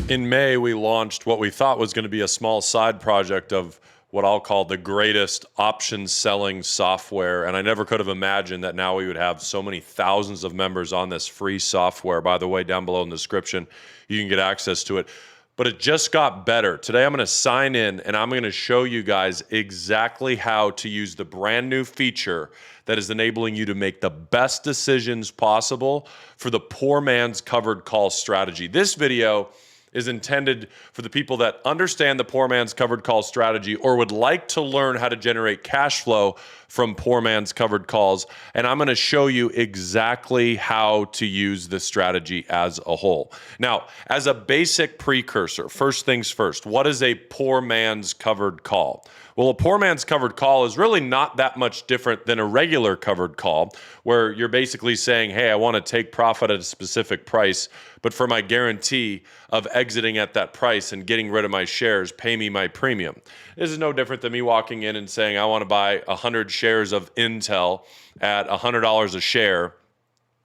In May, we launched what we thought was going to be a small side project of what I'll call the greatest option selling software. And I never could have imagined that now we would have so many thousands of members on this free software. By the way, down below in the description, you can get access to it. But it just got better. Today, I'm going to sign in and I'm going to show you guys exactly how to use the brand new feature that is enabling you to make the best decisions possible for the poor man's covered call strategy. This video is intended for the people that understand the poor man's covered call strategy or would like to learn how to generate cash flow from poor man's covered calls. And I'm going to show you exactly how to use the strategy as a whole. Now, as a basic precursor, first things first, what is a poor man's covered call? Well, a poor man's covered call is really not that much different than a regular covered call, where you're basically saying, hey, I want to take profit at a specific price, but for my guarantee of exiting at that price and getting rid of my shares, pay me my premium. This is no different than me walking in and saying, I want to buy 100 shares of Intel at $100 a share,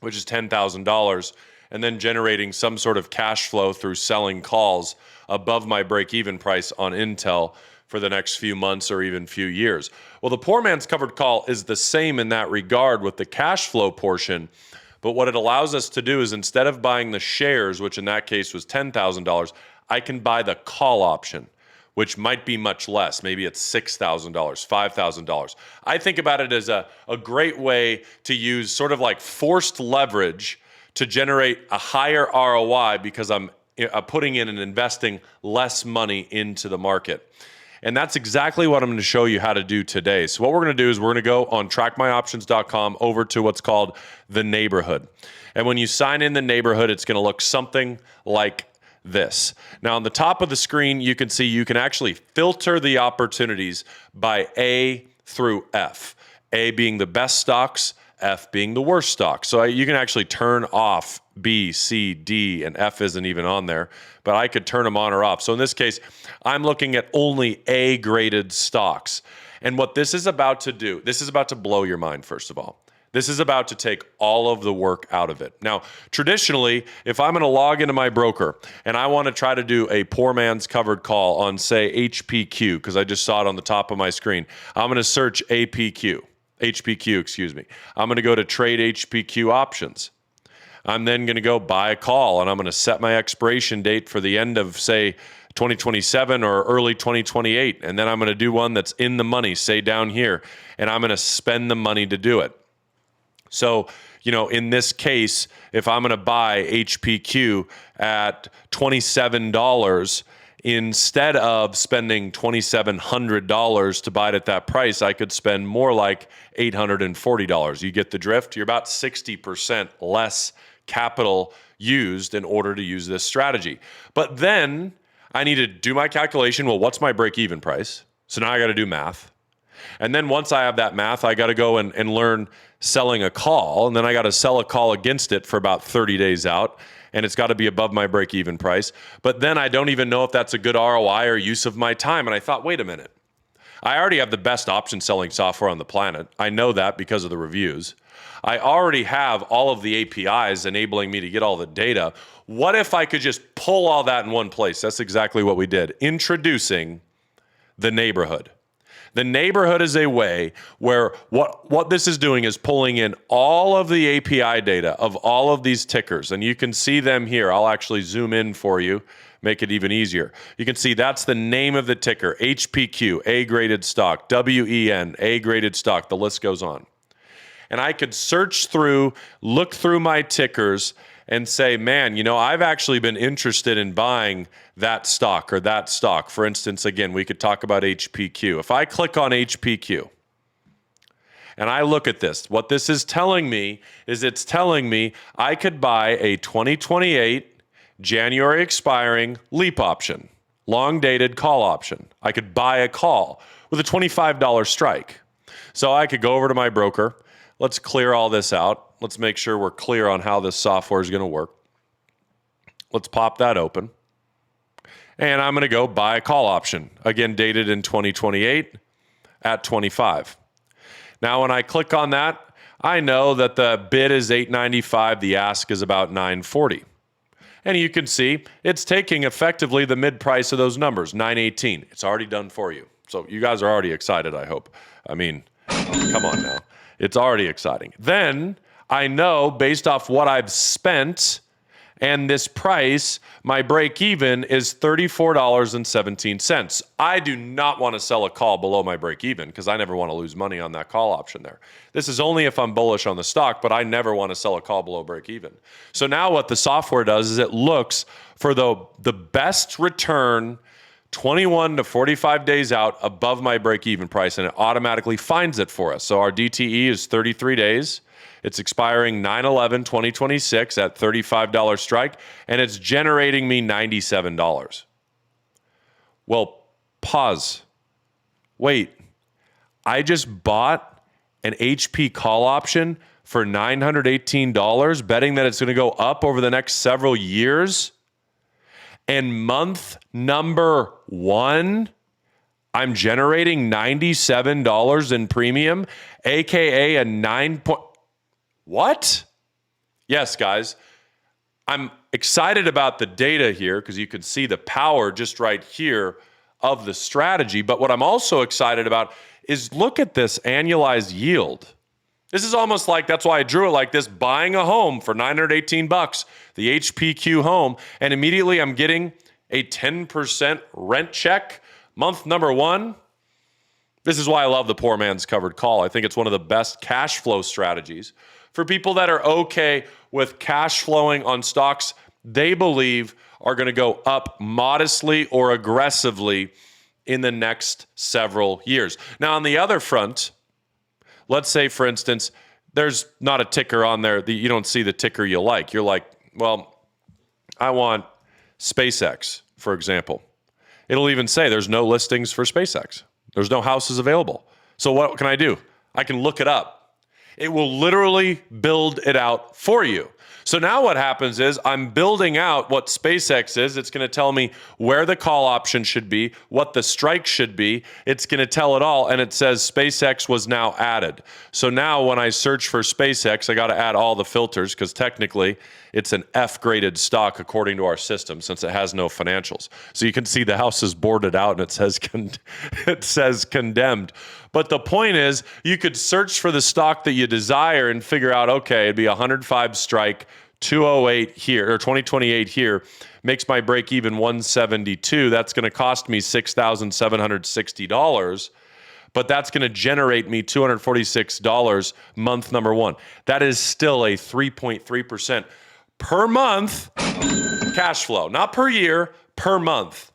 which is $10,000, and then generating some sort of cash flow through selling calls above my break-even price on Intel for the next few months or even few years. Well, the poor man's covered call is the same in that regard with the cash flow portion, but what it allows us to do is instead of buying the shares, which in that case was $10,000, I can buy the call option, which might be much less. Maybe it's $6,000, $5,000. I think about it as a great way to use sort of like forced leverage to generate a higher ROI because I'm putting in and investing less money into the market. And that's exactly what I'm going to show you how to do today. So what we're going to do is we're going to go on trackmyoptions.com over to what's called the neighborhood. And when you sign in the neighborhood, it's going to look something like this. Now on the top of the screen, you can see you can actually filter the opportunities by A through F. A being the best stocks, F being the worst stocks. So you can actually turn off B, C, D, and F isn't even on there, but I could turn them on or off. So in this case, I'm looking at only A-graded stocks. And what this is about to do, this is about to blow your mind, first of all. This is about to take all of the work out of it. Now, traditionally, if I'm going to log into my broker and I want to try to do a poor man's covered call on, say, HPQ, because I just saw it on the top of my screen, I'm going to search HPQ, excuse me. I'm going to go to trade HPQ options. I'm then going to go buy a call and I'm going to set my expiration date for the end of, say, 2027 or early 2028. And then I'm going to do one that's in the money, say down here, and I'm going to spend the money to do it. So, in this case, if I'm going to buy HPQ at $27, instead of spending $2,700 to buy it at that price, I could spend more like $840. You get the drift? You're about 60% less capital used in order to use this strategy. But then I need to do my calculation. Well, what's my break-even price? So now I got to do math. And then once I have that math, I got to go and learn selling a call. And then I got to sell a call against it for about 30 days out. And it's got to be above my break-even price. But then I don't even know if that's a good ROI or use of my time. And I thought, wait a minute. I already have the best option selling software on the planet. I know that because of the reviews. I already have all of the APIs enabling me to get all the data. What if I could just pull all that in one place? That's exactly what we did. Introducing the neighborhood. The neighborhood is a way where what this is doing is pulling in all of the API data of all of these tickers. And you can see them here. I'll actually zoom in for you, make it even easier. You can see that's the name of the ticker, HPQ, A-graded stock, WEN, A-graded stock. The list goes on. And I could search through, look through my tickers, and say, man, I've actually been interested in buying that stock or that stock. For instance, again, we could talk about HPQ. If I click on HPQ and I look at this, what this is telling me is it's telling me I could buy a 2028 January expiring LEAP option, long dated call option. I could buy a call with a $25 strike. So I could go over to my broker. Let's clear all this out. Let's make sure we're clear on how this software is going to work. Let's pop that open. And I'm going to go buy a call option, again, dated in 2028 at 25. Now, when I click on that, I know that the bid is $895, the ask is about $940. And you can see it's taking effectively the mid price of those numbers, 918. It's already done for you. So you guys are already excited, I hope. I mean, come on now. It's already exciting. Then I know based off what I've spent and this price, my break even is $34.17. I do not want to sell a call below my break even because I never want to lose money on that call option there. This is only if I'm bullish on the stock, but I never want to sell a call below break even. So now what the software does is it looks for the best return 21 to 45 days out above my break even price, and it automatically finds it for us. So our DTE is 33 days. It's expiring 9/11/2026 at $35 strike, and it's generating me $97. Well, pause. Wait, I just bought an HP call option for $918, betting that it's going to go up over the next several years. And month number 1, I'm generating $97 in premium, aka a 9 point. What? Yes, guys. I'm excited about the data here because you can see the power just right here of the strategy. But what I'm also excited about is look at this annualized yield. This is almost like, that's why I drew it like this, buying a home for $918, the HPQ home, and immediately I'm getting a 10% rent check month number 1. This is why I love the poor man's covered call. I think it's one of the best cash flow strategies for people that are okay with cash flowing on stocks they believe are going to go up modestly or aggressively in the next several years. Now, on the other front, let's say, for instance, there's not a ticker on there. You don't see the ticker you like. You're like, well, I want SpaceX, for example. It'll even say there's no listings for SpaceX. There's no houses available. So what can I do? I can look it up. It will literally build it out for you. So now what happens is I'm building out what SpaceX is. It's going to tell me where the call option should be, what the strike should be. It's going to tell it all, and it says SpaceX was now added. So now when I search for SpaceX, I got to add all the filters because technically it's an F-graded stock according to our system since it has no financials. So you can see the house is boarded out and it says condemned. But the point is, you could search for the stock that you desire and figure out, okay, it'd be 105 strike, 208 here, or 2028 here, makes my break even 172. That's going to cost me $6,760, but that's going to generate me $246 month number 1. That is still a 3.3% per month cash flow, not per year, per month.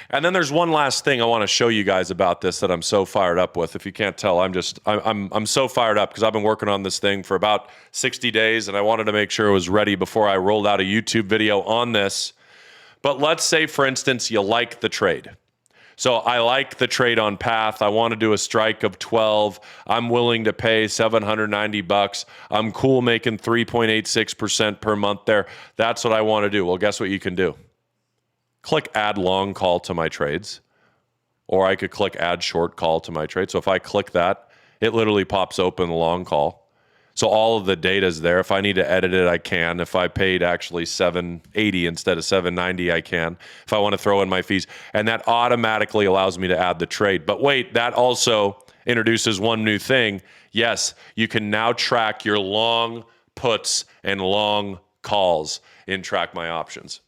And then there's one last thing I want to show you guys about this that I'm so fired up with. If you can't tell, I'm so fired up because I've been working on this thing for about 60 days and I wanted to make sure it was ready before I rolled out a YouTube video on this. But let's say, for instance, you like the trade. So I like the trade on path. I want to do a strike of 12. I'm willing to pay $790. I'm cool making 3.86% per month there. That's what I want to do. Well, guess what you can do? Click add long call to my trades, or I could click add short call to my trade. So if I click that, it literally pops open the long call. So all of the data is there. If I need to edit it, I can. If I paid actually $780 instead of $790, I can. If I want to throw in my fees, and that automatically allows me to add the trade. But wait, that also introduces one new thing. Yes, you can now track your long puts and long calls in Track My Options.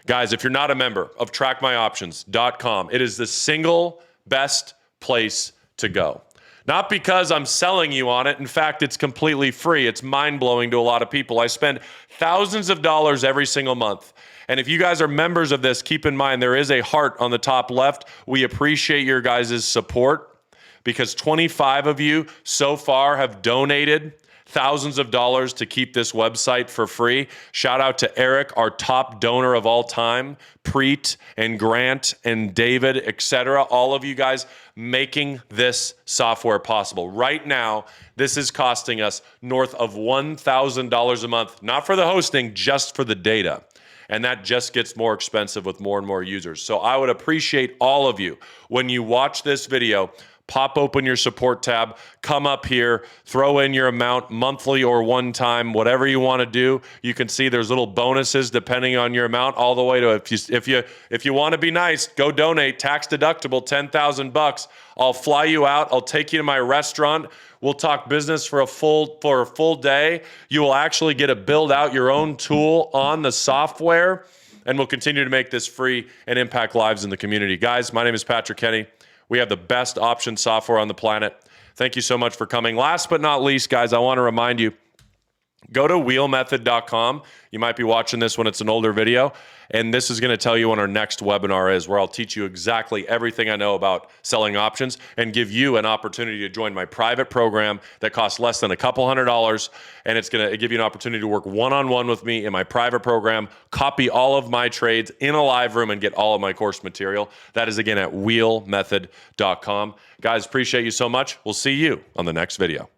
Guys, if you're not a member of trackmyoptions.com, it is the single best place to go. Not because I'm selling you on it. In fact, it's completely free. It's mind-blowing to a lot of people. I spend thousands of dollars every single month. And if you guys are members of this, keep in mind there is a heart on the top left. We appreciate your guys' support because 25 of you so far have donated thousands of dollars to keep this website for free. Shout out to Eric, our top donor of all time, Preet and Grant and David, etc. All of you guys making this software possible. Right now, this is costing us north of $1,000 a month, not for the hosting, just for the data. And that just gets more expensive with more and more users. So I would appreciate all of you when you watch this video, pop open your support tab, come up here, throw in your amount monthly or one time, whatever you want to do. You can see there's little bonuses depending on your amount, all the way to if you want to be nice, go donate, tax deductible, $10,000. I'll fly you out. I'll take you to my restaurant. We'll talk business for a full day. You will actually get to build out your own tool on the software, and we'll continue to make this free and impact lives in the community. Guys, my name is Patrick Kenny. We have the best option software on the planet. Thank you so much for coming. Last but not least, guys, I want to remind you, go to wheelmethod.com. You might be watching this when it's an older video, and this is going to tell you when our next webinar is, where I'll teach you exactly everything I know about selling options and give you an opportunity to join my private program that costs less than a couple $100, and it's going to give you an opportunity to work one-on-one with me in my private program, copy all of my trades in a live room, and get all of my course material. That is, again, at wheelmethod.com. Guys, appreciate you so much. We'll see you on the next video.